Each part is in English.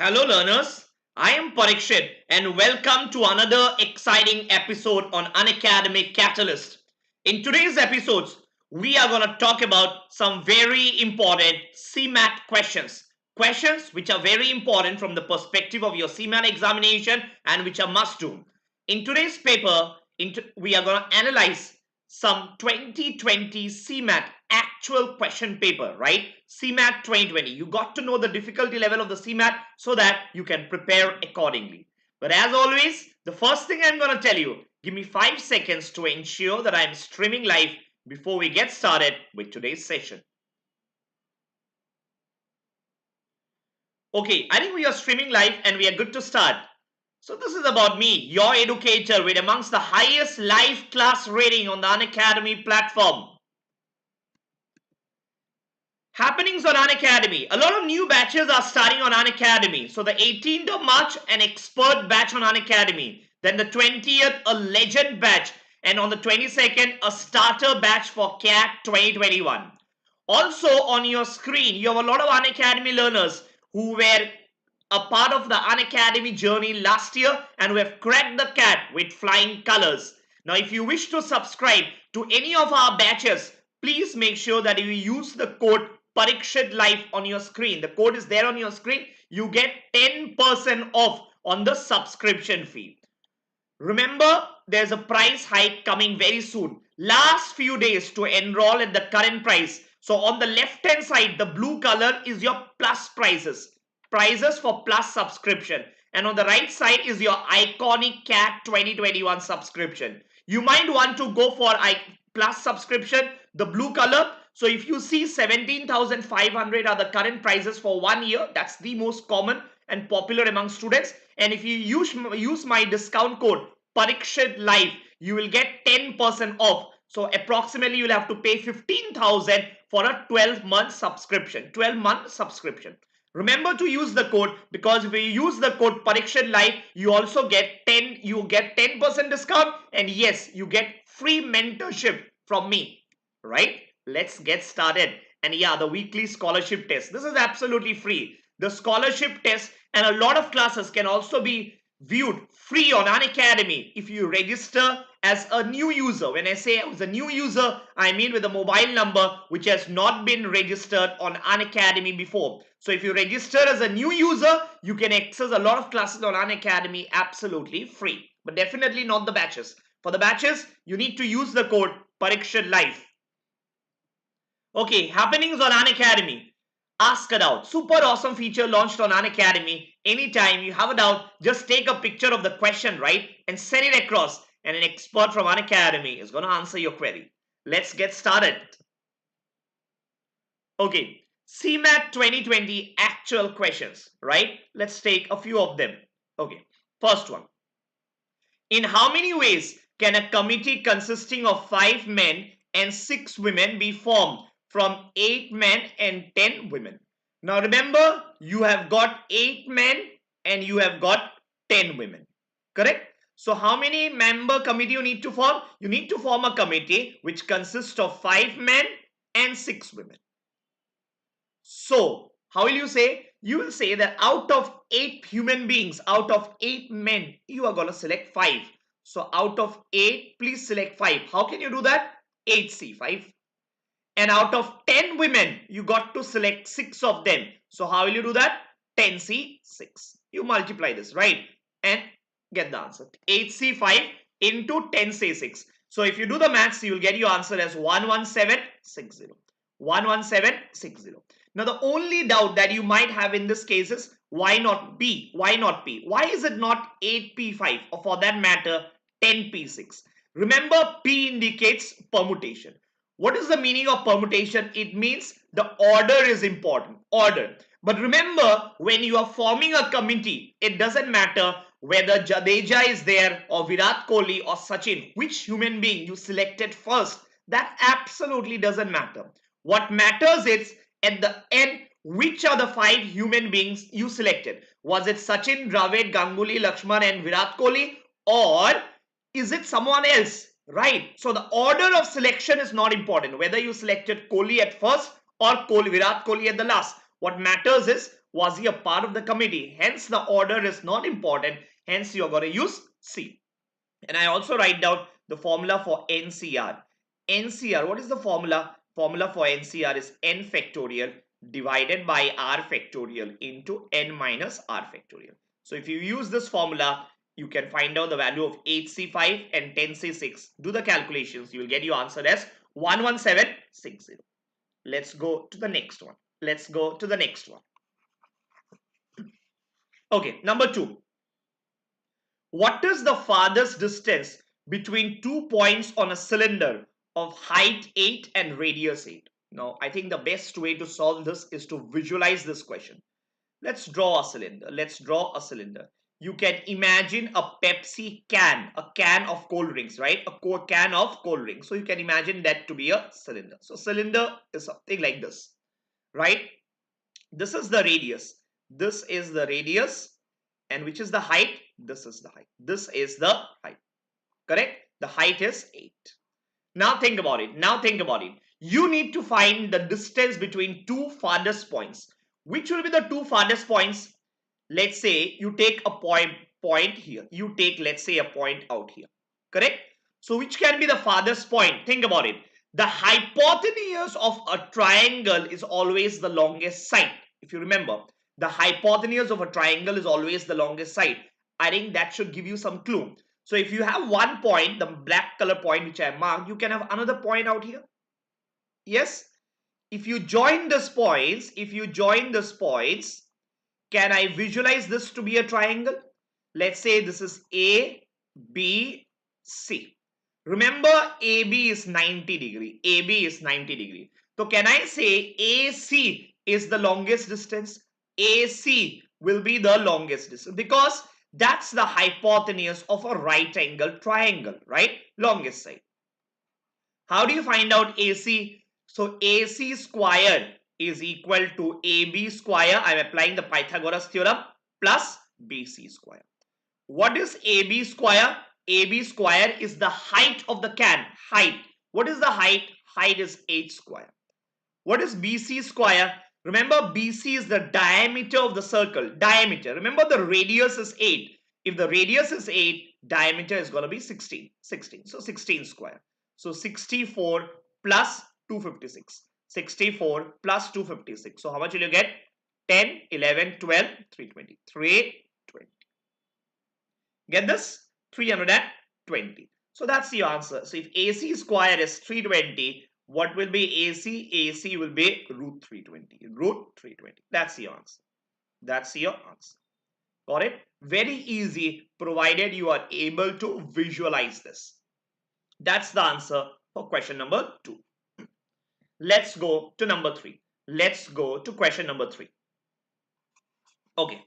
Hello learners, I am Parikshit and welcome to another exciting episode on Unacademy CAT-alyst. In today's episodes, we are going to talk about some very important CMAT questions. Questions which are very important from the perspective of your CMAT examination and which are must do. In today's paper, we are going to analyze some 2020 CMAT actual question paper, right? CMAT 2020. You got to know the difficulty level of the CMAT so that you can prepare accordingly. But as always, the first thing I'm going to tell you, give me 5 seconds to ensure that I'm streaming live before we get started with today's session. Okay, I think we are streaming live and we are good to start. So this is about me, your educator with amongst the highest live class rating on the Unacademy platform. Happenings on Unacademy. A lot of new batches are starting on Unacademy. So the 18th of March, an expert batch on Unacademy. Then the 20th, a legend batch. And on the 22nd, a starter batch for CAT 2021. Also on your screen, you have a lot of Unacademy learners who were a part of the Unacademy journey last year and we have cracked the CAT with flying colors. Now, if you wish to subscribe to any of our batches, please make sure that you use the code Parikshit Live on your screen. The code is there on your screen. You get 10% off on the subscription fee. Remember, there's a price hike coming very soon. Last few days to enroll at the current price. So on the left hand side, the blue color is your plus prices. Prices for plus subscription, and on the right side is your iconic CAT 2021 subscription. You might want to go for plus subscription, the blue color. So if you see 17,500 are the current prices for 1 year, that's the most common and popular among students. And if you use my discount code Parikshit Live, you will get 10% off. So approximately you'll have to pay 15,000 for a 12-month subscription. 12-month subscription. Remember to use the code, because if you use the code Parikshit Live, you also get 10% discount, and yes, you get free mentorship from me, right? Let's get started. And yeah, the weekly scholarship test. This is absolutely free. The scholarship test and a lot of classes can also be viewed free on Unacademy if you register as a new user. When I say as a new user, I mean with a mobile number which has not been registered on Unacademy before. So if you register as a new user, you can access a lot of classes on Unacademy absolutely free. But definitely not the batches. For the batches, you need to use the code Parikshit Live. Okay, happenings on Unacademy. Ask a doubt. Super awesome feature launched on Unacademy. Anytime you have a doubt, just take a picture of the question, right? And send it across. And an expert from Unacademy is going to answer your query. Let's get started. Okay, CMAT 2020 actual questions, right? Let's take a few of them. Okay, first one. In how many ways can a committee consisting of 5 men and 6 women be formed from 8 men and 10 women? Now remember, you have got 8 men and you have got 10 women, correct? So how many member committee you need to form? You need to form a committee which consists of 5 men and 6 women. So how will you say? You will say that out of 8 human beings, out of 8 men, you are going to select 5. So out of 8, please select 5. How can you do that? 8C, 5. And out of 10 women, you got to select 6 of them. So how will you do that? 10C, 6. You multiply this, right? And get the answer. 8C5 into 10C6. So if you do the maths, you will get your answer as 11760. 11760. Now the only doubt that you might have in this case is why not B? Why not P? Why is it not 8P5 or for that matter 10P6? Remember, P indicates permutation. What is the meaning of permutation? It means the order is important. Order. But remember, when you are forming a committee, it doesn't matter whether Jadeja is there or Virat Kohli or Sachin. Which human being you selected first, that absolutely doesn't matter. What matters is at the end, which are the 5 human beings you selected? Was it Sachin, Dravid, Ganguly, Lakshman and Virat Kohli, or is it someone else? Right. So the order of selection is not important. Whether you selected Kohli at first or Virat Kohli at the last. What matters is Was he a part of the committee? Hence the order is not important. Hence you're going to use C. And I also write down the formula for NCR. NCR, what is the formula? Formula for NCR is n factorial divided by r factorial into n minus r factorial. So if you use this formula, you can find out the value of 8C5 and 10C6. Do the calculations. You will get your answer as 11760. Let's go to the next one. Let's go to the next one. Okay, number 2. What is the farthest distance between 2 points on a cylinder of height 8 and radius 8? Now, I think the best way to solve this is to visualize this question. Let's draw a cylinder. Let's draw a cylinder. You can imagine a Pepsi can, a can of cold drinks, right? A can of cold drinks. So you can imagine that to be a cylinder. So cylinder is something like this, right? This is the radius. This is the radius. And which is the height? This is the height. This is the height. Correct? The height is 8. Now think about it. Now think about it. You need to find the distance between two farthest points. Which will be the two farthest points? Let's say you take a point here. You take, let's say, a point out here. Correct? So which can be the farthest point? Think about it. The hypotenuse of a triangle is always the longest side. If you remember, the hypotenuse of a triangle is always the longest side. I think that should give you some clue. So if you have one point, the black color point which I marked, you can have another point out here. Yes? If you join these points, can I visualize this to be a triangle? Let's say this is A, B, C. Remember, AB is 90 degree. AB is 90 degree. So can I say AC is the longest distance? AC will be the longest distance because that's the hypotenuse of a right angle triangle, right? Longest side. How do you find out AC? So AC square is equal to AB square. I'm applying the Pythagoras theorem plus BC square. What is AB square? AB square is the height of the can. Height. What is the height? Height is 8 square. What is BC square? Remember, BC is the diameter of the circle. Diameter. Remember, the radius is 8. If the radius is 8, diameter is going to be 16. 16. So 16 square. So 64 plus 256. 64 plus 256. So how much will you get? 10, 11, 12, 320. 320. Get this? 320. So that's your answer. So if AC square is 320, what will be AC? AC will be root 320. Root 320. That's your answer. That's your answer. Got it? Very easy, provided you are able to visualize this. That's the answer for question number 2. Let's go to number 3. Let's go to question number 3. Okay.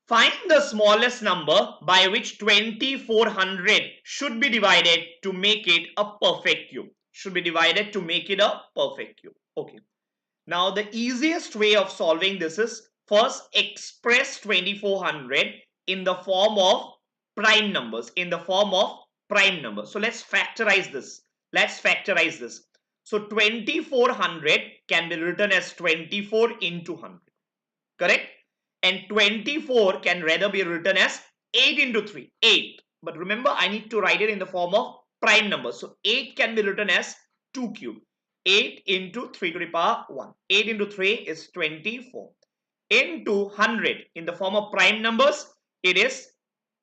Find the smallest number by which 2400 should be divided to make it a perfect cube. Should be divided to make it a perfect cube. Okay. Now the easiest way of solving this is first express 2400 in the form of prime numbers. In the form of prime numbers. So let's factorize this. Let's factorize this. So 2400 can be written as 24 into 100. Correct? And 24 can rather be written as 8 into 3. 8. But remember, I need to write it in the form of prime numbers. So 8 can be written as 2 cube. 8 into 3 to the power 1. 8 into 3 is 24. Into 100 in the form of prime numbers, it is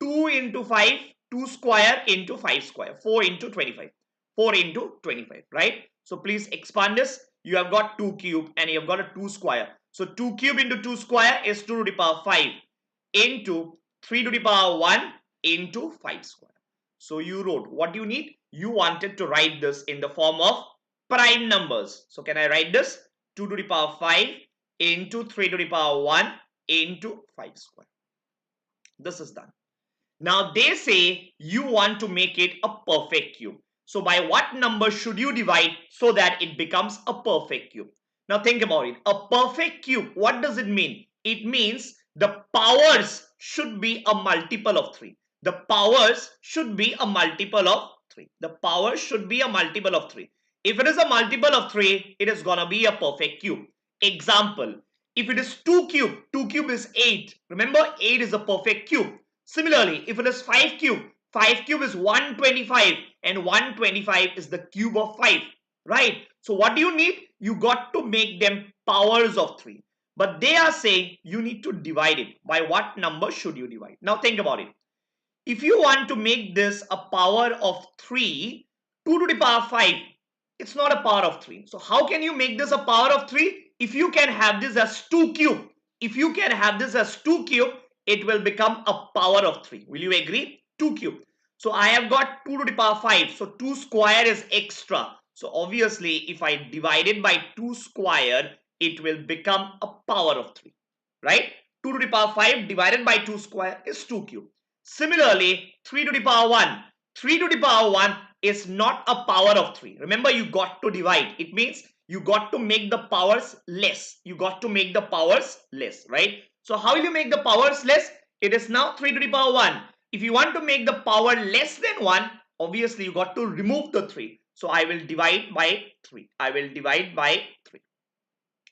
2 into 5, 2 square into 5 square. 4 into 25. 4 into 25, right? So please expand this. You have got 2 cube and you have got a 2 square. So 2 cube into 2 square is 2 to the power 5 into 3 to the power 1 into 5 square. So you wrote what you need. You wanted to write this in the form of prime numbers. So can I write this? 2 to the power 5 into 3 to the power 1 into 5 square. This is done. Now they say you want to make it a perfect cube. So by what number should you divide so that it becomes a perfect cube? Now think about it. A perfect cube, what does it mean? It means the powers should be a multiple of 3. The powers should be a multiple of 3. The powers should be a multiple of 3. If it is a multiple of 3, it is going to be a perfect cube. Example, If it is 2 cube, 2 cube is 8. Remember, 8 is a perfect cube. Similarly, if it is 5 cube, 5 cube is 125 and 125 is the cube of 5, right? So what do you need? You got to make them powers of 3. But they are saying you need to divide it. By what number should you divide? Now think about it. If you want to make this a power of 3, 2 to the power 5, it's not a power of 3. So how can you make this a power of 3? If you can have this as 2 cube, if you can have this as 2 cube, it will become a power of 3. Will you agree? 2 cube. So I have got 2 to the power 5. So 2 square is extra. So obviously, if I divide it by 2 square, it will become a power of 3. Right? 2 to the power 5 divided by 2 square is 2 cube. Similarly, 3 to the power 1. 3 to the power 1 is not a power of 3. Remember, you got to divide. It means you got to make the powers less. You got to make the powers less, right? So how will you make the powers less? It is now 3 to the power 1. If you want to make the power less than 1, obviously you got to remove the 3. So I will divide by 3. I will divide by 3.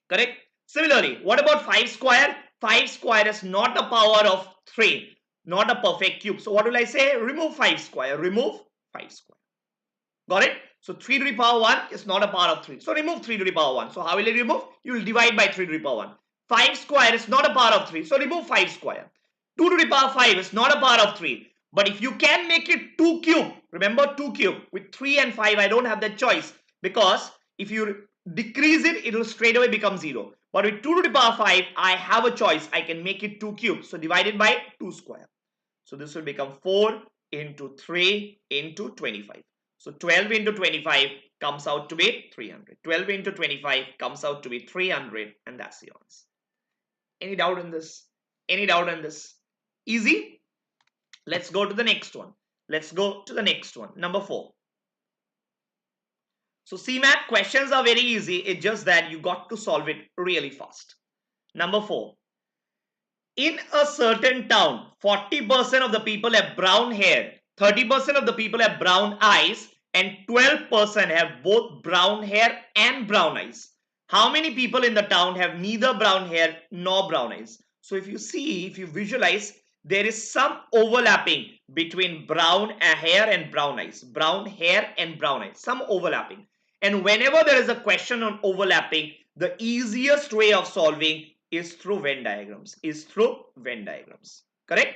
Correct? Similarly, what about 5 square? 5 square is not a power of 3. Not a perfect cube. So what will I say? Remove 5 square. Remove 5 square. Got it? So 3 to the power 1 is not a power of 3. So remove 3 to the power 1. So how will you remove? You will divide by 3 to the power 1. 5 square is not a power of 3. So remove 5 square. 2 to the power 5 is not a power of 3. But if you can make it 2 cube, remember 2 cube, with 3 and 5, I don't have that choice. Because if you decrease it, it will straight away become 0. But with 2 to the power 5, I have a choice. I can make it 2 cube. So divided by 2 square. So this will become 4 into 3 into 25. So 12 into 25 comes out to be 300. 12 into 25 comes out to be 300, and that's the answer. Any doubt in this? Any doubt in this? Easy? Let's go to the next one. Let's go to the next one. Number 4. So CMAT questions are very easy. It's just that you got to solve it really fast. Number 4. In a certain town, 40% of the people have brown hair, 30% of the people have brown eyes, and 12% have both brown hair and brown eyes. How many people in the town have neither brown hair nor brown eyes? So if you see, if you visualize, there is some overlapping between brown hair and brown eyes. Brown hair and brown eyes. Some overlapping. And whenever there is a question on overlapping, the easiest way of solving is through Venn diagrams. Correct?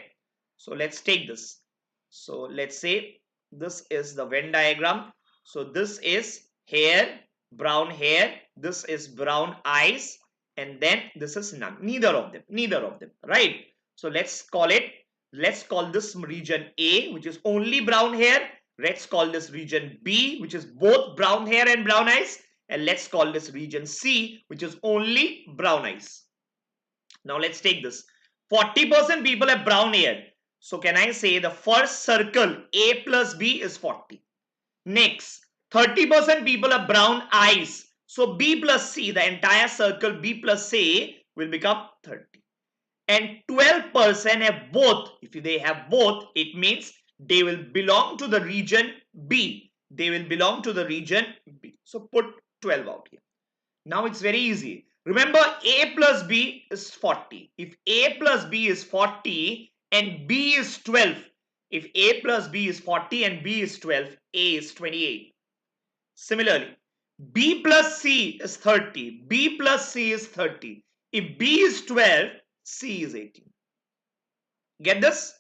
So let's take this. So let's say this is the Venn diagram. So this is hair, brown hair. This is brown eyes. And then this is none. Neither of them. Right? So let's call this region A, which is only brown hair. Let's call this region B, which is both brown hair and brown eyes. And let's call this region C, which is only brown eyes. Now let's take this. 40% people have brown hair. So can I say the first circle A plus B is 40. Next, 30% people have brown eyes. So B plus C, the entire circle B plus C will become 30. And 12% have both. If they have both, it means they will belong to the region B. So put 12 out here. Now it's very easy. Remember, A plus B is 40. If A plus B is 40 and B is 12, if A plus B is 40 and B is 12, A is 28. Similarly, B plus C is 30. B plus C is 30. If B is 12, C is 18. Get this?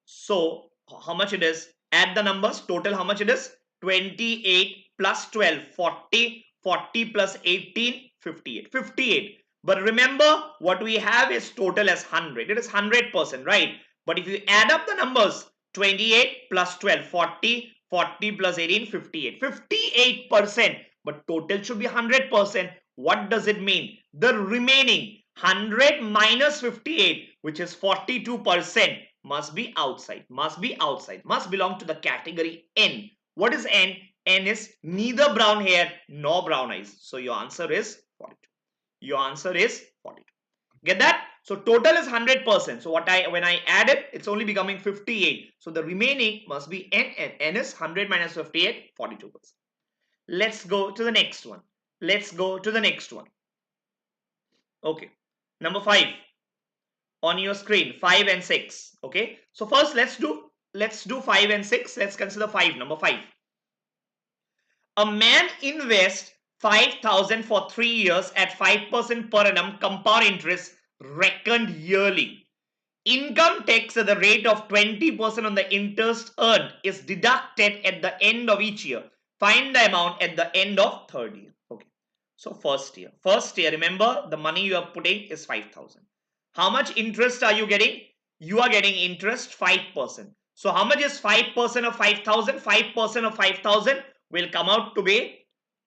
So, how much it is? Add the numbers. Total, how much it is? 28 plus 12, 40. 40 plus 18, 58. 58. But remember, what we have is total as 100. It is 100%, right? But if you add up the numbers, 28 plus 12, 40. 40 plus 18, 58. 58%. But total should be 100%. What does it mean? The remaining 100 minus 58, which is 42%, must be outside. Must belong to the category N. What is N? N is neither brown hair nor brown eyes. So your answer is 42. Your answer is 42. Get that? So total is 100%. So when I add it, it's only becoming 58. So the remaining must be N, and N is 100 minus 58, 42%. Let's go to the next one. Okay. Number 5 on your screen, 5 and 6. Okay, so first let's do 5 and 6. Let's consider 5. Number 5. A man invests 5,000 for 3 years at 5% per annum compound interest reckoned yearly. Income tax at the rate of 20% on the interest earned is deducted at the end of each year. Find the amount at the end of third year. Okay. So first year, remember the money you are putting is 5,000. How much interest are you getting? You are getting interest 5%. So how much is 5% of 5,000? 5% of 5,000 will come out to be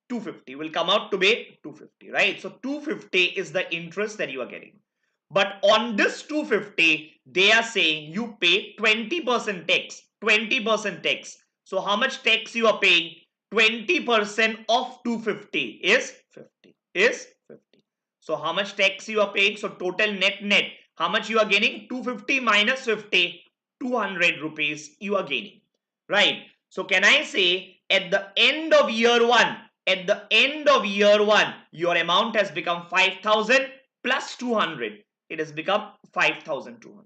250. Will come out to be 250, right? So 250 is the interest that you are getting. But on this 250, they are saying you pay 20% tax. 20% tax. So how much tax you are paying? 20% of 250 is 50. Is 50. So how much tax you are paying? So total net, how much you are gaining? 250 minus 50, 200 rupees you are gaining. Right? So can I say at the end of year 1, your amount has become 5,000 plus 200. It has become 5,200.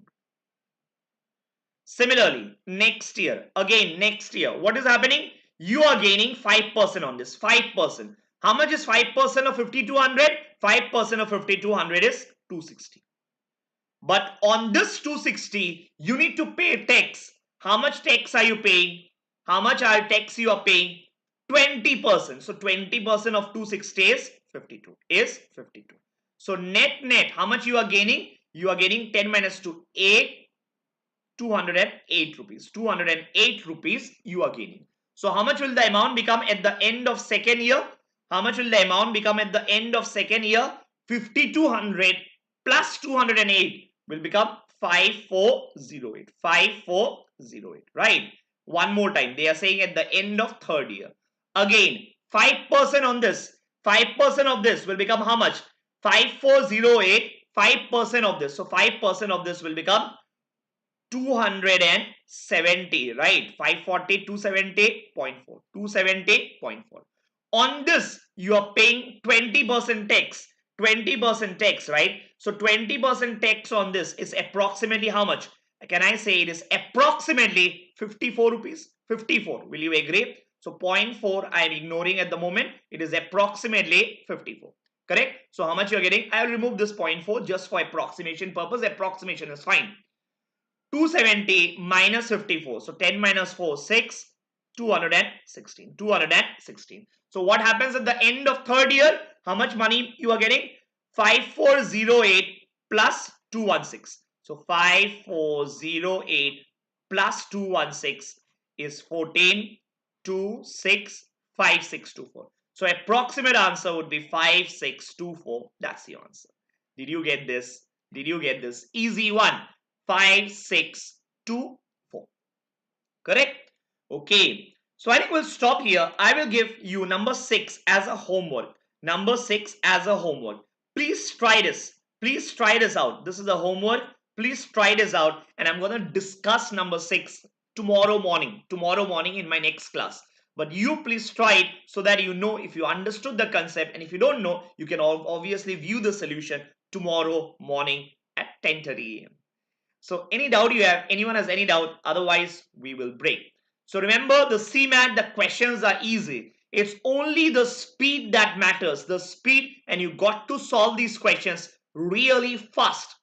Similarly, next year, what is happening? You are gaining 5% on this, 5%. How much is 5% of 5,200? 5% of 5,200 is 260. But on this 260, you need to pay tax. How much tax are you paying? How much tax you are paying? 20%. So 20% of 260 is 52. So net, how much you are gaining? You are gaining 10 minus 2, 8, 208 rupees. 208 rupees you are gaining. So how much will the amount become at the end of second year? How much will the amount become at the end of second year? 5,200 plus 208 will become 5,408. 5,408, right? One more time. They are saying at the end of third year. Again, 5% on this. 5% of this will become how much? 5,408. 5% of this. So 5% of this will become 270, right? 540, 270.4. 270.4. On this, you are paying 20% tax. 20% tax, right? So 20% tax on this is approximately how much? Can I say it is approximately 54 rupees? 54. Will you agree? So 0.4 I am ignoring at the moment. It is approximately 54. Correct? So how much you are getting? I will remove this 0.4 just for approximation purpose. Approximation is fine. 270 minus 54. So 10 minus 4, 6. 216. 216. So what happens at the end of third year? How much money you are getting? 5,408 plus 216. So 5,408 plus 216 is 14,265624. So approximate answer would be 5624. That's the answer. Did you get this? Easy one. 5624. Correct? Okay. So I think we'll stop here. I will give you number 6 as a homework. Please try this. Out. This is a homework. Please try this out. And I'm going to discuss number 6 tomorrow morning in my next class. But you please try it so that you know if you understood the concept. And if you don't know, you can obviously view the solution tomorrow morning at 10:30 a.m. So any doubt you have, anyone has any doubt, otherwise we will break. So remember the CMAT, the questions are easy. It's only the speed that matters, and you got to solve these questions really fast.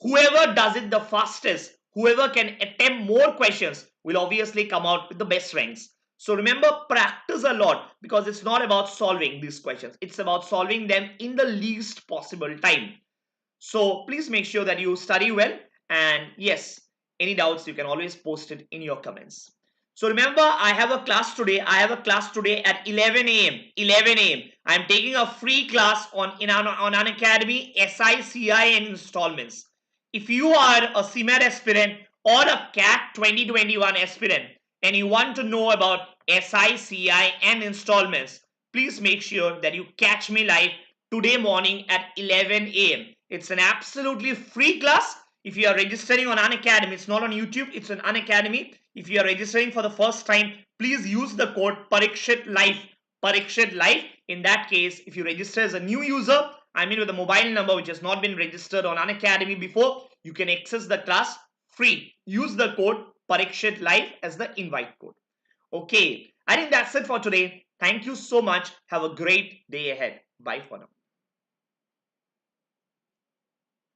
Whoever does it the fastest, whoever can attempt more questions will obviously come out with the best ranks. So remember, practice a lot because it's not about solving these questions. It's about solving them in the least possible time. So please make sure that you study well. And yes, any doubts, you can always post it in your comments. So remember, I have a class today. At 11 a.m. I'm taking a free class on Unacademy SICI and installments. If you are a CMAT aspirant or a CAT 2021 aspirant and you want to know about SICI and installments, please make sure that you catch me live today morning at 11 a.m. It's an absolutely free class. If you are registering on Unacademy, it's not on YouTube, it's on Unacademy. If you are registering for the first time, please use the code Parikshit Life. In that case, if you register as a new user, I mean with a mobile number which has not been registered on Unacademy before, you can access the class free. Use the code Parikshit Live as the invite code. Okay, I think that's it for today. Thank you so much. Have a great day ahead. Bye for now.